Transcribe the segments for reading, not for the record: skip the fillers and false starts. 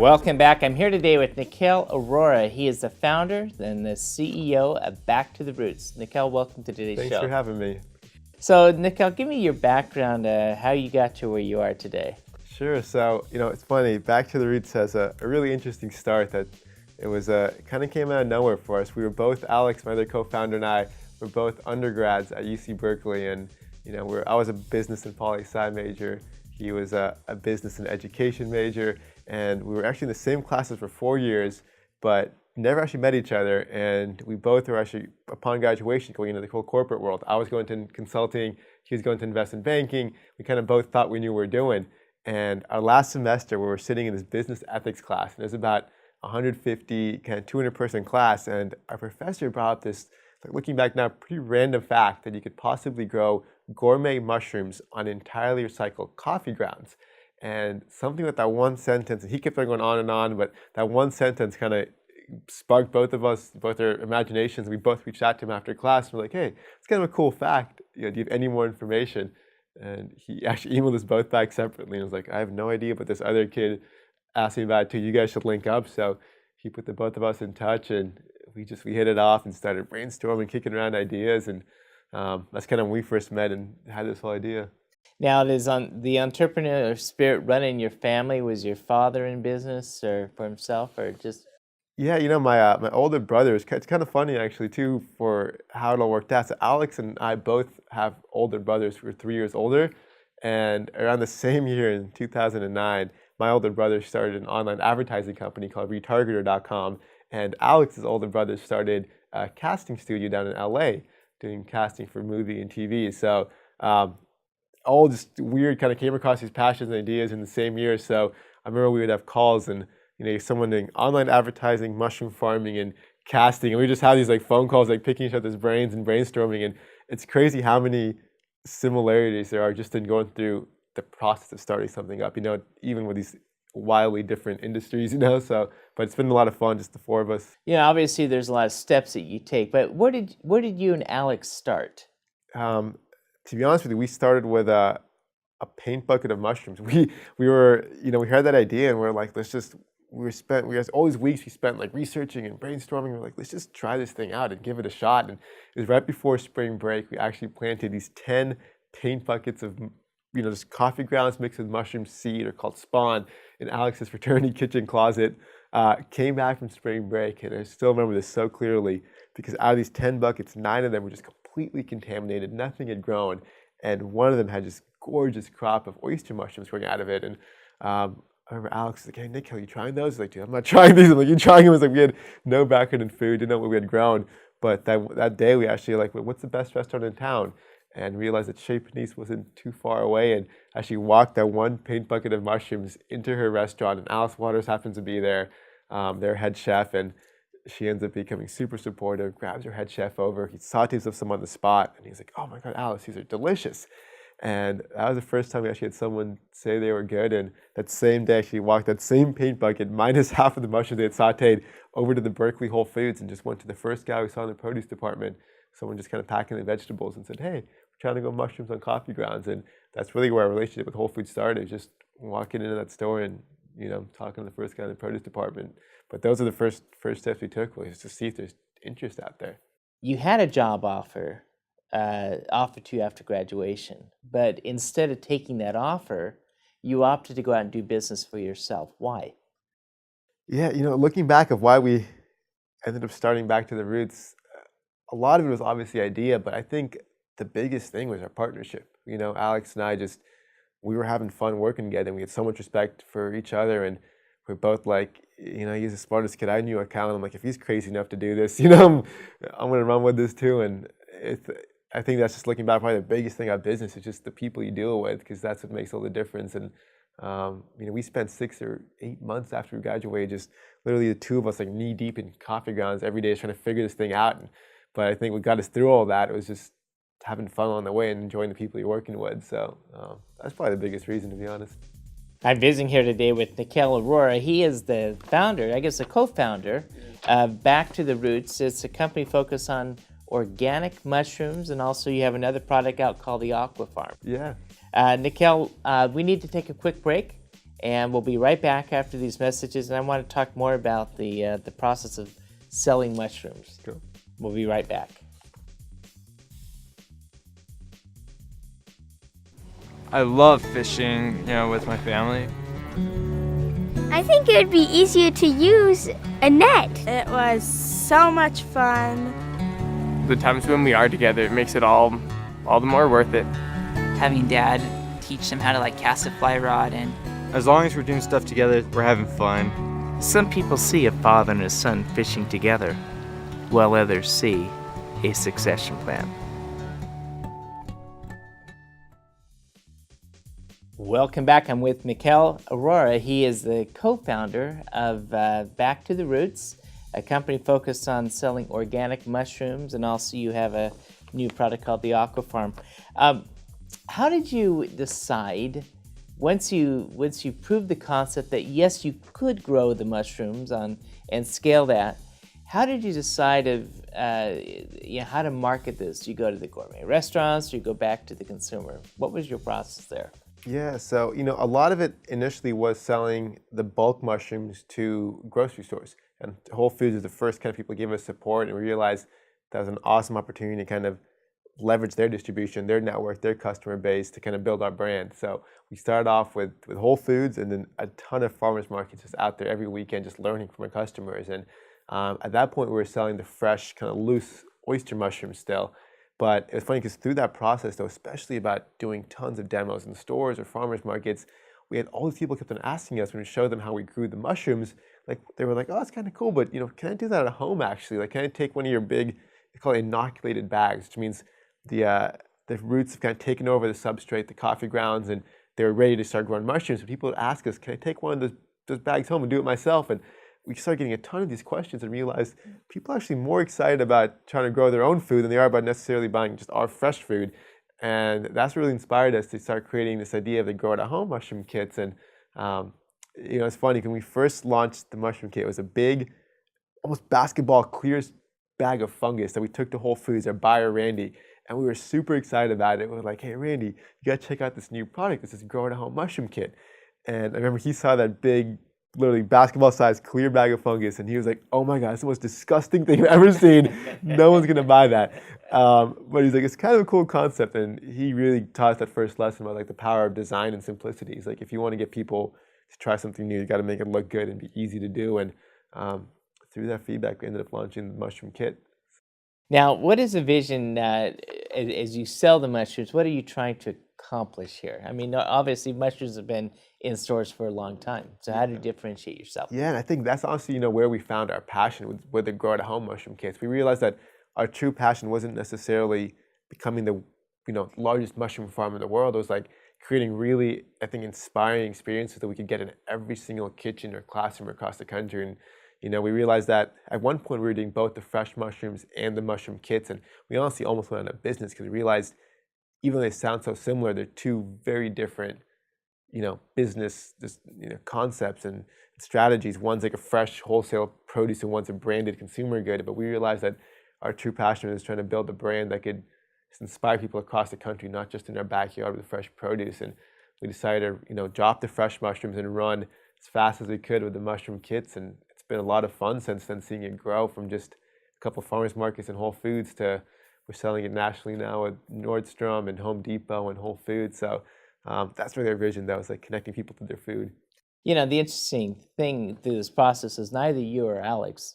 Welcome back. I'm here today with Nikhil Arora. He is the founder and the CEO of Back to the Roots. Nikhil, welcome to today's show. Thanks for having me. So, Nikhil, give me your background, how you got to where you are today. Sure. So, it's funny. Back to the Roots has a really interesting start that it was kind of came out of nowhere for us. We were both, Alex, my other co-founder, and I were both undergrads at UC Berkeley, and I was a business and poli-sci major. He was a business and education major, and we were actually in the same classes for 4 years, but never actually met each other. And we both were actually, upon graduation, going into the whole corporate world. I was going to consulting, he was going to investment banking. We kind of both thought we knew what we were doing. And our last semester, we were sitting in this business ethics class, and there's about 150, kind of 200 person class, and our professor brought up this, looking back now, pretty random fact that you could possibly grow gourmet mushrooms on entirely recycled coffee grounds. And something with that one sentence, and he kept going on, but that one sentence kind of sparked both our imaginations. We both reached out to him after class, and we're like, hey, it's kind of a cool fact. Do you have any more information? And he actually emailed us both back separately, and was like, I have no idea, but this other kid asked me about it too. You guys should link up. So he put the both of us in touch, and we hit it off and started brainstorming, kicking around ideas, and that's kind of when we first met and had this whole idea. Now, it is on the entrepreneurial spirit running your family. Was your father in business or for himself, or just? Yeah, my older brother, it's kind of funny actually too for how it all worked out. So Alex and I both have older brothers. We're 3 years older, and around the same year in 2009, my older brother started an online advertising company called retargeter.com, and Alex's older brother started a casting studio down in LA doing casting for movie and TV. So all just weird, kind of came across these passions and ideas in the same year. So I remember we would have calls, and someone doing online advertising, mushroom farming, and casting, and we just have these phone calls, picking each other's brains and brainstorming. And it's crazy how many similarities there are just in going through the process of starting something up, even with these wildly different industries, so, but it's been a lot of fun, just the four of us. Obviously there's a lot of steps that you take, but where did you and Alex start? To be honest with you, we started with a paint bucket of mushrooms. We were, we had that idea, and we're like, we had all these weeks we spent researching and brainstorming. We're like, let's just try this thing out and give it a shot. And it was right before spring break. We actually planted these 10 paint buckets of, just coffee grounds mixed with mushroom seed, or called spawn, in Alex's fraternity kitchen closet. Came back from spring break, and I still remember this so clearly, because out of these 10 buckets, 9 of them were just completely contaminated. Nothing had grown, and one of them had this gorgeous crop of oyster mushrooms growing out of it. And I remember Alex was like, hey, Nick, are you trying those? I was like, dude, I'm not trying these. I'm like, you trying them? It was like we had no background in food, didn't know what we had grown. But that day we actually what's the best restaurant in town? And realized that Chez Panisse wasn't too far away, and actually walked that one paint bucket of mushrooms into her restaurant. And Alice Waters happens to be there, their head chef, and she ends up becoming super supportive, grabs her head chef over, he sautés up some on the spot, and he's like, oh my God, Alice, these are delicious. And that was the first time we actually had someone say they were good. And that same day, she walked that same paint bucket, minus half of the mushrooms they had sauteed, over to the Berkeley Whole Foods, and just went to the first guy we saw in the produce department, someone just kind of packing the vegetables, and said, hey, we're trying to grow mushrooms on coffee grounds. And that's really where our relationship with Whole Foods started, just walking into that store and talking to the first guy in the produce department. But those are the first steps we took, was to see if there's interest out there. You had a job offered to you after graduation, but instead of taking that offer, you opted to go out and do business for yourself. Why? Yeah, looking back of why we ended up starting Back to the Roots, a lot of it was obviously idea, but I think the biggest thing was our partnership. Alex and I we were having fun working together, and we had so much respect for each other, and we're both like, he's the smartest kid I knew at Cal, and I'm like, if he's crazy enough to do this, I'm going to run with this too. And I think that's just, looking back, probably the biggest thing about business is just the people you deal with, because that's what makes all the difference. And we spent 6 or 8 months after we graduated, just literally the two of us knee deep in coffee grounds every day, trying to figure this thing out. But I think what got us through all that, it was just having fun on the way and enjoying the people you're working with. So that's probably the biggest reason, to be honest. I'm visiting here today with Nikhil Arora. He is the founder, I guess the co-founder, of Back to the Roots. It's a company focused on organic mushrooms, and also you have another product out called the Aqua Farm. Yeah. Nikhil, we need to take a quick break, And we'll be right back after these messages. And I want to talk more about the process of selling mushrooms. Cool. We'll be right back. I love fishing, with my family. I think it would be easier to use a net. It was so much fun. The times when we are together, it makes it all the more worth it. Having Dad teach them how to cast a fly rod, and as long as we're doing stuff together, we're having fun. Some people see a father and a son fishing together, while others see a succession plan. Welcome back. I'm with Nikhil Arora. He is the co-founder of Back to the Roots, a company focused on selling organic mushrooms, and also you have a new product called the Aqua Farm. How did you decide, once you proved the concept that yes, you could grow the mushrooms and scale that, how did you decide how to market this? Do you go to the gourmet restaurants? Do you go back to the consumer? What was your process there? Yeah, so a lot of it initially was selling the bulk mushrooms to grocery stores, and Whole Foods is the first kind of people gave us support, and we realized that was an awesome opportunity to kind of leverage their distribution, their network, their customer base to kind of build our brand. So we started off with Whole Foods, and then a ton of farmers markets just out there every weekend, just learning from our customers. And at that point, we were selling the fresh, kind of loose oyster mushrooms still. But it was funny because through that process, though, especially about doing tons of demos in stores or farmers markets, we had all these people kept on asking us when we showed them how we grew the mushrooms. They were like, "Oh, that's kind of cool, but can I do that at home? Actually, can I take one of your big, they call it inoculated bags, which means the roots have kind of taken over the substrate, the coffee grounds, and they're ready to start growing mushrooms." So people would ask us, "Can I take one of those bags home and do it myself?" And we started getting a ton of these questions and realized people are actually more excited about trying to grow their own food than they are about necessarily buying just our fresh food. And that's really inspired us to start creating this idea of the grow it at home mushroom kits. And it's funny, when we first launched the mushroom kit, it was a big, almost basketball clear bag of fungus that we took to Whole Foods, our buyer Randy, and we were super excited about it. We were like, "Hey Randy, you gotta check out this new product. This is grow it at home mushroom kit." And I remember he saw that big, literally basketball-sized clear bag of fungus, and he was like, "Oh my God, it's the most disgusting thing I've ever seen. No one's gonna buy that." But he's like, "It's kind of a cool concept," and he really taught us that first lesson about the power of design and simplicity. He's like, if you want to get people to try something new, you got to make it look good and be easy to do. And through that feedback, we ended up launching the mushroom kit. Now, what is the vision as you sell the mushrooms? What are you trying to accomplish here? I mean, obviously, mushrooms have been in stores for a long time. So how do you differentiate yourself? Yeah, and I think that's honestly, where we found our passion with the grow at home mushroom kits. We realized that our true passion wasn't necessarily becoming the largest mushroom farm in the world. It was creating really, I think, inspiring experiences that we could get in every single kitchen or classroom across the country. And we realized that at one point we were doing both the fresh mushrooms and the mushroom kits, and we honestly almost went out of business because we realized, even though they sound so similar, they're two very different, business, concepts and strategies. One's like a fresh wholesale produce, and one's a branded consumer good. But we realized that our true passion is trying to build a brand that could just inspire people across the country, not just in our backyard with the fresh produce. And we decided to, drop the fresh mushrooms and run as fast as we could with the mushroom kits. And it's been a lot of fun since then, seeing it grow from just a couple of farmers markets and Whole Foods to we're selling it nationally now with Nordstrom and Home Depot and Whole Foods. So that's really our vision, though, is connecting people to their food. The interesting thing through this process is neither you or Alex,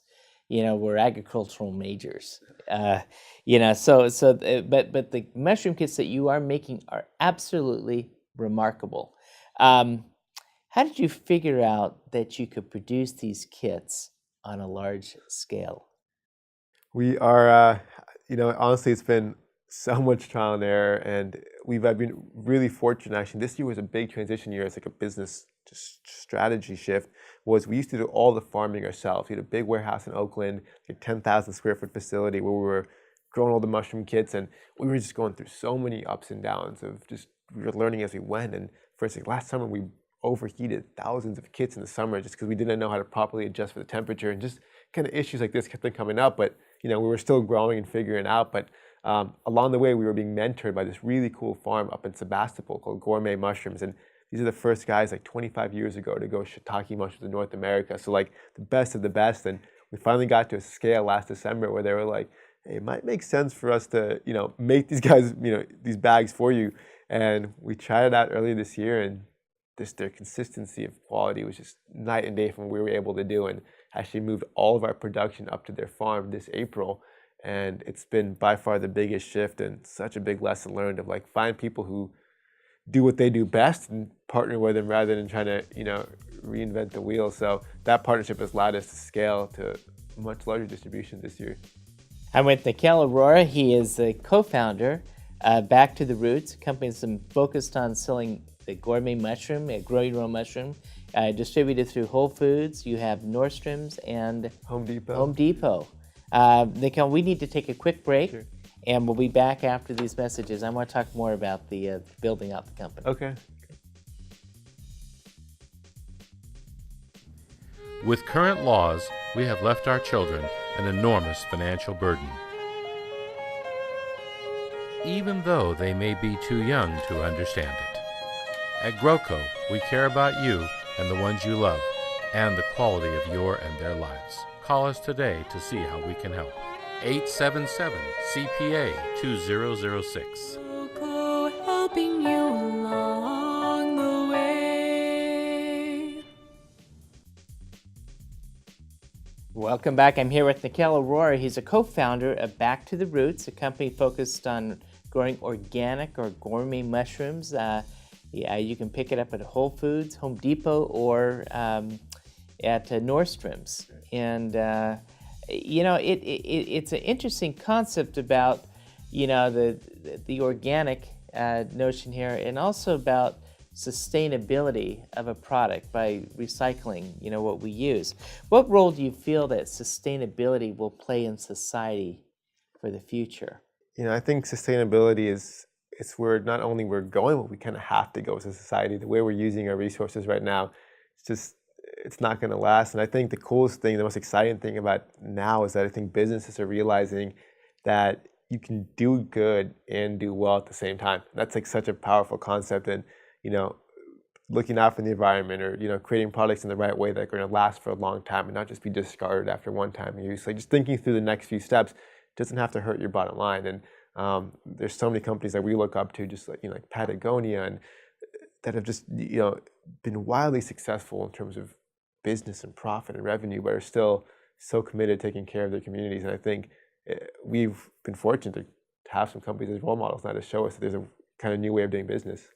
were agricultural majors. But the mushroom kits that you are making are absolutely remarkable. How did you figure out that you could produce these kits on a large scale? We are, honestly, it's been so much trial and error, and I've been really fortunate. Actually, this year was a big transition year. It's a business strategy shift. Was we used to do all the farming ourselves. We had a big warehouse in Oakland, a 10,000 square foot facility where we were growing all the mushroom kits, and we were just going through so many ups and downs of just we were learning as we went. And first, last summer we overheated thousands of kits in the summer just because we didn't know how to properly adjust for the temperature, and just kind of issues like this kept on coming up. But we were still growing and figuring it out. But along the way, we were being mentored by this really cool farm up in Sebastopol called Gourmet Mushrooms, and these are the first guys like 25 years ago to go shiitake mushrooms in North America. So like the best of the best. And we finally got to a scale last December where they were like, hey, it might make sense for us to, make these guys, these bags for you. And we tried it out earlier this year, and their consistency of quality was just night and day from what we were able to do, and actually moved all of our production up to their farm this April. And it's been by far the biggest shift and such a big lesson learned of like find people who do what they do best and partner with them rather than trying to, reinvent the wheel. So that partnership has allowed us to scale to much larger distribution this year. I'm with Nikhil Arora. He is the co-founder Back to the Roots, a company that's focused on selling the gourmet mushroom, a grow your own mushroom, distributed through Whole Foods. You have Nordstrom's and Home Depot. Nikhil, we need to take a quick break, Sure. and we'll be back after these messages. I want to talk more about the building out the company. Okay. With current laws, we have left our children an enormous financial burden. Even though they may be too young to understand it. At GrowCo, we care about you and the ones you love, and the quality of your and their lives. Call us today to see how we can help. 877-CPA-2006. Helping you along the way. Welcome back. I'm here with Nikhil Arora. He's a co-founder of Back to the Roots, a company focused on growing organic or gourmet mushrooms. You can pick it up at Whole Foods, Home Depot, or at Nordstrom's. And it's an interesting concept about the organic notion here, and also about sustainability of a product by recycling what we use. What role do you feel that sustainability will play in society for the future? I think sustainability it's where not only we're going, but we kind of have to go as a society. The way we're using our resources right now, it's not going to last. And I think the coolest thing, the most exciting thing about now is that I think businesses are realizing that you can do good and do well at the same time. That's like such a powerful concept. And, looking out for the environment, or, creating products in the right way that are going to last for a long time and not just be discarded after one time use. Like just thinking through the next few steps doesn't have to hurt your bottom line. And there's so many companies that we look up to, just like like Patagonia, and that have just been wildly successful in terms of business and profit and revenue, but are still so committed to taking care of their communities. And I think we've been fortunate to have some companies as role models now to show us that there's a kind of new way of doing business.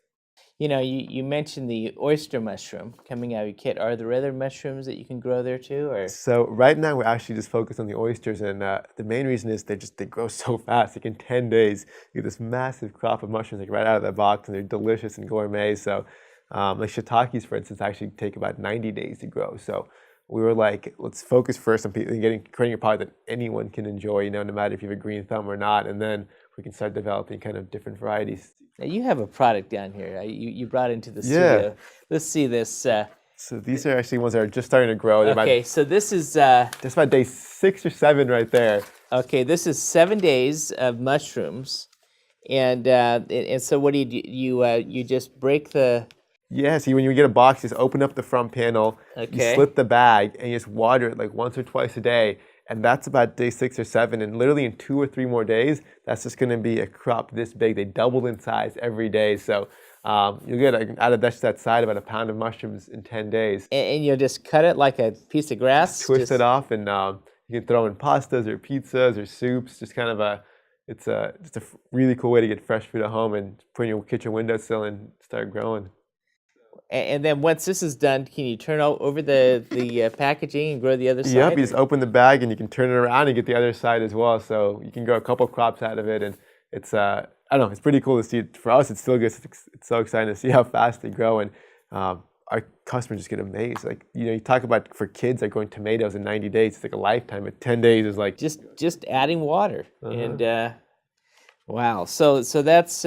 You mentioned the oyster mushroom coming out of your kit. Are there other mushrooms that you can grow there too? Or? So right now we're actually just focused on the oysters, and the main reason is they grow so fast. Like in 10 days, you get this massive crop of mushrooms right out of the box, and they're delicious and gourmet. So like shiitakes, for instance, actually take about 90 days to grow. So we were like, let's focus first on creating a product that anyone can enjoy, no matter if you have a green thumb or not, and then we can start developing kind of different varieties. Now you have a product down here. You brought into the studio. Let's see this. So these are actually ones that are just starting to grow. Okay, so this is just about day 6 or 7 right there. Okay, this is 7 days of mushrooms, and so what do you just break the. Yeah, see, when you get a box, just open up the front panel, you slit the bag, and you just water it like once or twice a day. And that's about day 6 or 7. And literally in 2 or 3 more days, that's just going to be a crop this big. They doubled in size every day. So you'll get out of that side about a pound of mushrooms in 10 days. And you'll just cut it like a piece of grass? Twist it off, and you can throw in pastas or pizzas or soups. Just kind of it's a really cool way to get fresh food at home and put in your kitchen windowsill and start growing. And then once this is done, can you turn over the packaging and grow the other side? Yep, you just open the bag and you can turn it around and get the other side as well. So you can grow a couple crops out of it, and it's I don't know, it's pretty cool to see. For us, it's still good. It's so exciting to see how fast they grow, and our customers just get amazed. Like you talk about for kids, like growing tomatoes in 90 days, it's like a lifetime. At 10 days is like just adding water, and wow. So that's.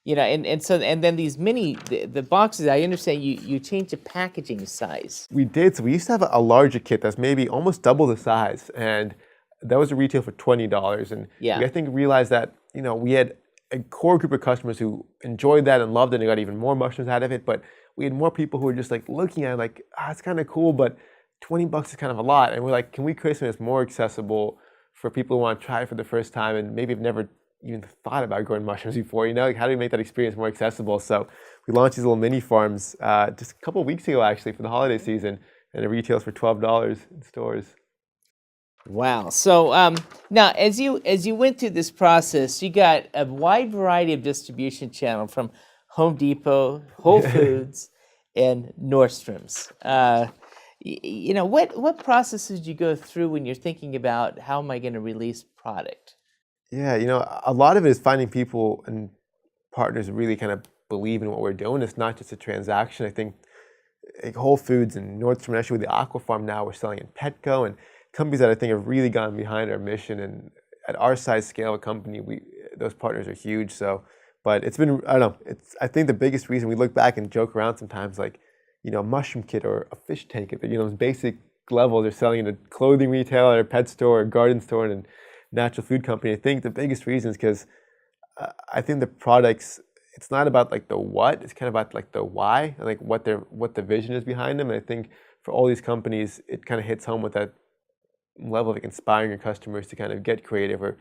And then these the boxes, I understand you changed the packaging size. We did. So we used to have a larger kit that's maybe almost double the size, and that was a retail for $20. And we, I think, realized that we had a core group of customers who enjoyed that and loved it and got even more mushrooms out of it. But we had more people who were just like looking at it like, it's kind of cool, but $20 is kind of a lot. And we're like, can we create something that's more accessible for people who want to try it for the first time and maybe have never even thought about growing mushrooms before? Like, how do we make that experience more accessible? So we launched these little mini farms just a couple of weeks ago, actually, for the holiday season, and it retails for $12 in stores. Wow. So now, as you went through this process, you got a wide variety of distribution channel from Home Depot, Whole Foods, and Nordstrom's. What processes did you go through when you're thinking about how am I going to release product? Yeah, a lot of it is finding people and partners who really kind of believe in what we're doing. It's not just a transaction. I think like Whole Foods and Nordstrom, and actually with the Aqua Farm now, we're selling in Petco and companies that I think have really gone behind our mission. And at our size scale of company, those partners are huge. So, but it's been, I don't know, I think the biggest reason we look back and joke around sometimes like, a mushroom kit or a fish tank at those basic levels they're selling in a clothing retailer, a pet store, a garden store, and a natural food company. I think the biggest reason is because I think the products, it's not about like the what, it's kind of about like the why and like what the vision is behind them. And I think for all these companies, it kind of hits home with that level of like inspiring your customers to kind of get creative or,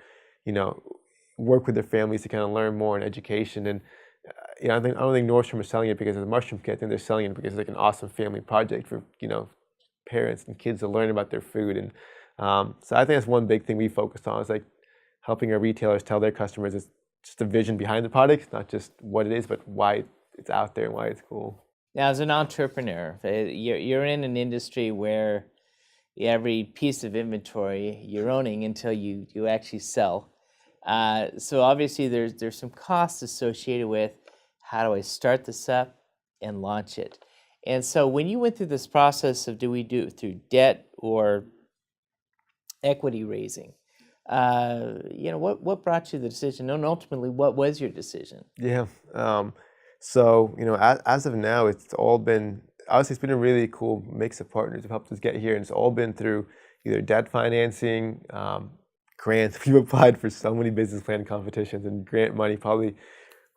work with their families to kind of learn more in education. And I don't think Nordstrom is selling it because it's a mushroom kit. I think they're selling it because it's like an awesome family project for parents and kids to learn about their food. And so I think that's one big thing we focused on is like helping our retailers tell their customers it's just the vision behind the product, not just what it is, but why it's out there and why it's cool. Now, as an entrepreneur, you're in an industry where every piece of inventory you're owning until you actually sell. So obviously there's some costs associated with how do I start this up and launch it. And so when you went through this process of do we do it through debt or equity raising, what brought you the decision? And ultimately, what was your decision? Yeah. So, as of now, it's all been, obviously it's been a really cool mix of partners who've helped us get here. And it's all been through either debt financing, grants. We've applied for so many business plan competitions and grant money, probably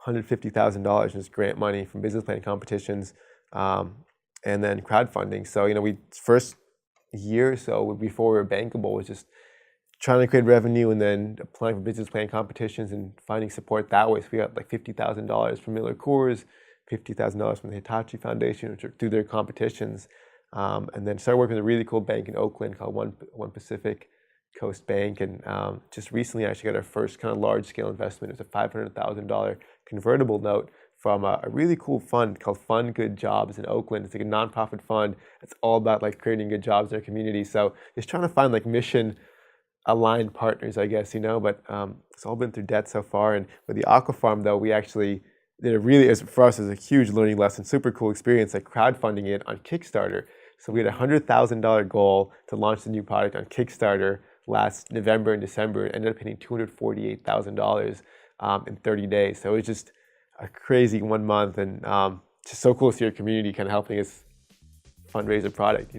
$150,000 in just grant money from business plan competitions, and then crowdfunding. So, we first year or so before we were bankable was just trying to create revenue and then applying for business plan competitions and finding support that way. So we got like $50,000 from Miller Coors, $50,000 from the Hitachi Foundation, which are through their competitions, and then started working with a really cool bank in Oakland called One Pacific Coast Bank. And just recently actually got our first kind of large scale investment. It was a $500,000 convertible note from a really cool fund called Fund Good Jobs in Oakland. It's like a nonprofit fund. It's all about like creating good jobs in our community. So just trying to find like mission aligned partners, I guess, but it's all been through debt so far. And with the Aqua Farm though, we actually did a really, for us, is a huge learning lesson, super cool experience, like crowdfunding it on Kickstarter. So we had a $100,000 goal to launch the new product on Kickstarter last November and December, and ended up hitting $248,000 in 30 days. So it was just a crazy 1 month, and just so cool to see your community kind of helping us fundraise a product,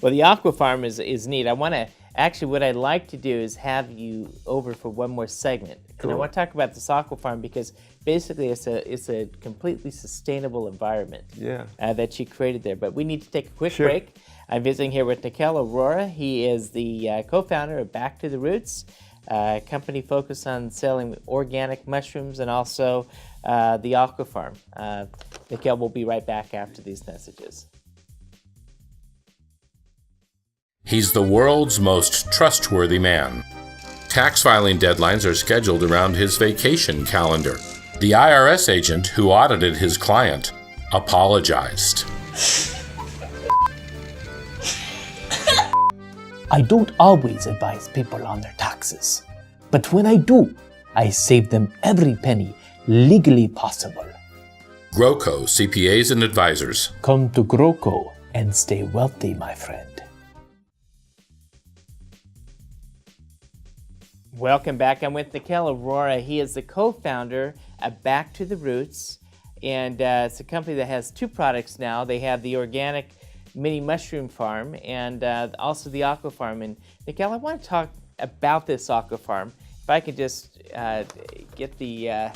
Well, the Aqua Farm is neat. I want to, actually what I'd like to do is have you over for one more segment. Cool. And I want to talk about this Aqua Farm because basically it's a completely sustainable environment that you created there. But we need to take a quick break. I'm visiting here with Nikhil Arora. He is the co-founder of Back to the Roots, a company focused on selling organic mushrooms and also the Aqua Farm. Nikhil will be right back after these messages. He's the world's most trustworthy man. Tax filing deadlines are scheduled around his vacation calendar. The IRS agent who audited his client apologized. I don't always advise people on their taxes, but when I do, I save them every penny legally possible. GrowCo CPAs and Advisors. Come to GrowCo and stay wealthy, my friend. Welcome back. I'm with Nikhil Arora. He is the co-founder of Back to the Roots, and it's a company that has two products now. They have the organic mini mushroom farm and also the Aqua Farm. And Nikhil, I want to talk about this Aqua Farm if I could just get the,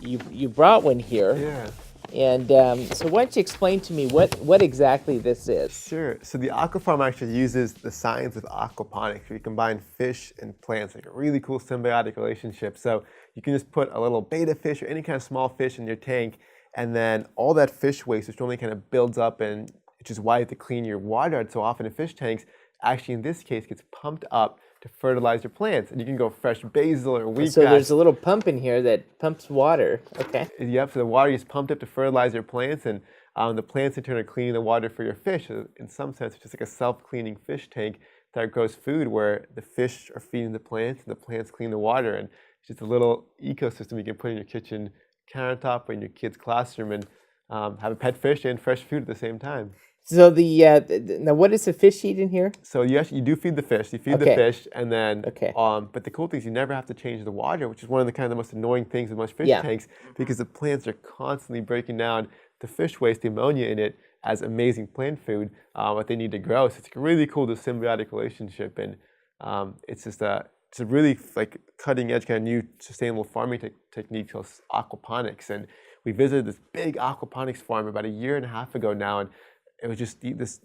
you brought one here. Yeah. And so why don't you explain to me what exactly this is? Sure. So the aquafarm actually uses the science with aquaponics, where you combine fish and plants, like a really cool symbiotic relationship. So you can just put a little betta fish or any kind of small fish in your tank, and then all that fish waste, which normally kind of builds up, and which is why you have to clean your water out so often in fish tanks, actually in this case gets pumped up to fertilize your plants. And you can go fresh basil or wheatgrass. So there's a little pump in here that pumps water. Okay. Yep, so the water gets pumped up to fertilize your plants, and the plants in turn are cleaning the water for your fish. So in some sense, it's just like a self-cleaning fish tank that grows food where the fish are feeding the plants and the plants clean the water. And it's just a little ecosystem you can put in your kitchen countertop or in your kid's classroom and have a pet fish and fresh food at the same time. So now what does the fish eat in here? So you do feed the fish. You feed the fish, and then but the cool thing is you never have to change the water, which is one of the kind of the most annoying things with most fish tanks, because the plants are constantly breaking down the fish waste, the ammonia in it, as amazing plant food, what they need to grow. So it's really cool, the symbiotic relationship, and it's just a really like cutting edge kind of new sustainable farming technique called aquaponics. And we visited this big aquaponics farm about a year and a half ago now, and it was just this,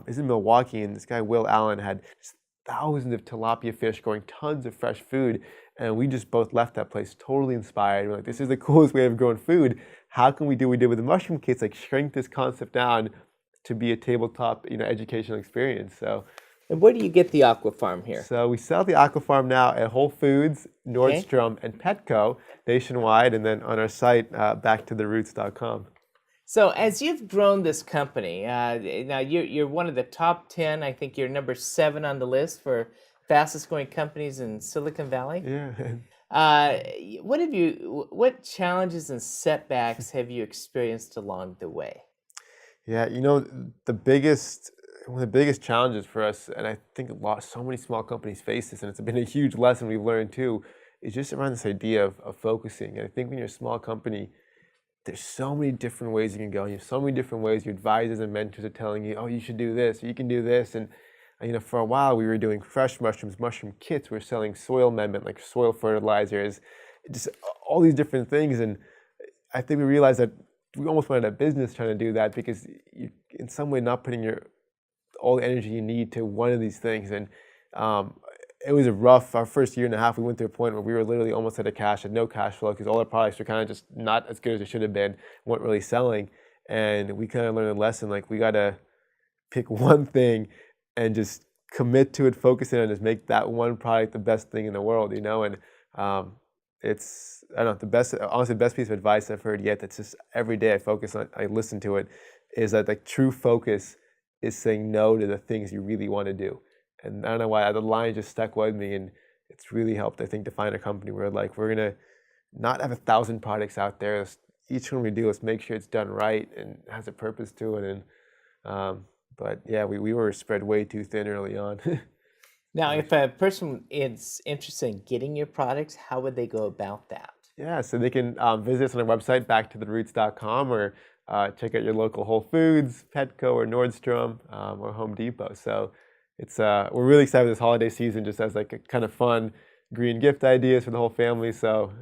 it's in Milwaukee, and this guy, Will Allen, had just thousands of tilapia fish growing tons of fresh food. And we just both left that place totally inspired. We're like, this is the coolest way of growing food. How can we do what we did with the mushroom kits, like shrink this concept down to be a tabletop, educational experience? So. And where do you get the aquafarm here? So we sell the aquafarm now at Whole Foods, Nordstrom, and Petco nationwide, and then on our site, backtotheroots.com. So as you've grown this company, now you're one of the top 10. I think you're number 7 on the list for fastest growing companies in Silicon Valley. Yeah. What challenges and setbacks have you experienced along the way? Yeah, one of the biggest challenges for us, and I think so many small companies face this, and it's been a huge lesson we've learned too, is just around this idea of focusing. And I think when you're a small company, there's so many different ways you can go. You have so many different ways your advisors and mentors are telling you, oh, you should do this, or you can do this. And for a while we were doing fresh mushrooms, mushroom kits. We were selling soil amendment, like soil fertilizers, just all these different things. And I think we realized that we almost went out of business trying to do that, because you, in some way, not putting all the energy you need to one of these things. And it was our first year and a half, we went to a point where we were literally almost out of cash, had no cash flow, because all our products were kind of just not as good as they should have been, weren't really selling. And we kind of learned a lesson, like we got to pick one thing and just commit to it, focus in on it, just make that one product the best thing in the world, And it's, I don't know, honestly, the best piece of advice I've heard yet, that's just every day I listen to it, is that like true focus is saying no to the things you really want to do. And I don't know why, the line just stuck with me, and it's really helped, I think, to find a company where like we're going to not have 1,000 products out there. Each one we do, let's make sure it's done right and has a purpose to it. And but yeah, we were spread way too thin early on. Now, if a person is interested in getting your products, how would they go about that? Yeah, so they can visit us on our website, backtotheroots.com, or check out your local Whole Foods, Petco, or Nordstrom, or Home Depot. So it's we're really excited this holiday season, just as like a kind of fun green gift ideas for the whole family. So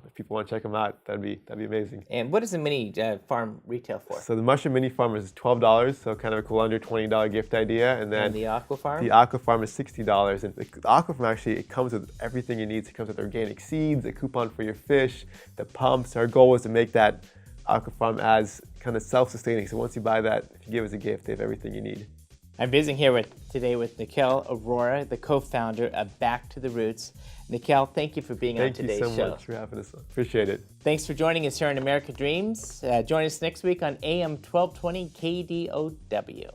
if people want to check them out, that'd be amazing. And what does the mini farm retail for? So the mushroom mini farm is $12, so kind of a cool under $20 gift idea. And then the aquafarm? The aquafarm is $60. And the aquafarm actually, it comes with everything you need. It comes with organic seeds, a coupon for your fish, the pumps. Our goal was to make that aquafarm as kind of self-sustaining. So once you buy that, if you give us a gift, they have everything you need. I'm visiting here today with Nikhil Arora, the co-founder of Back to the Roots. Nikhil, thank you for being on today's show. Thank you so much for having us. Appreciate it. Thanks for joining us here on America Dreams. Join us next week on AM 1220 KDOW.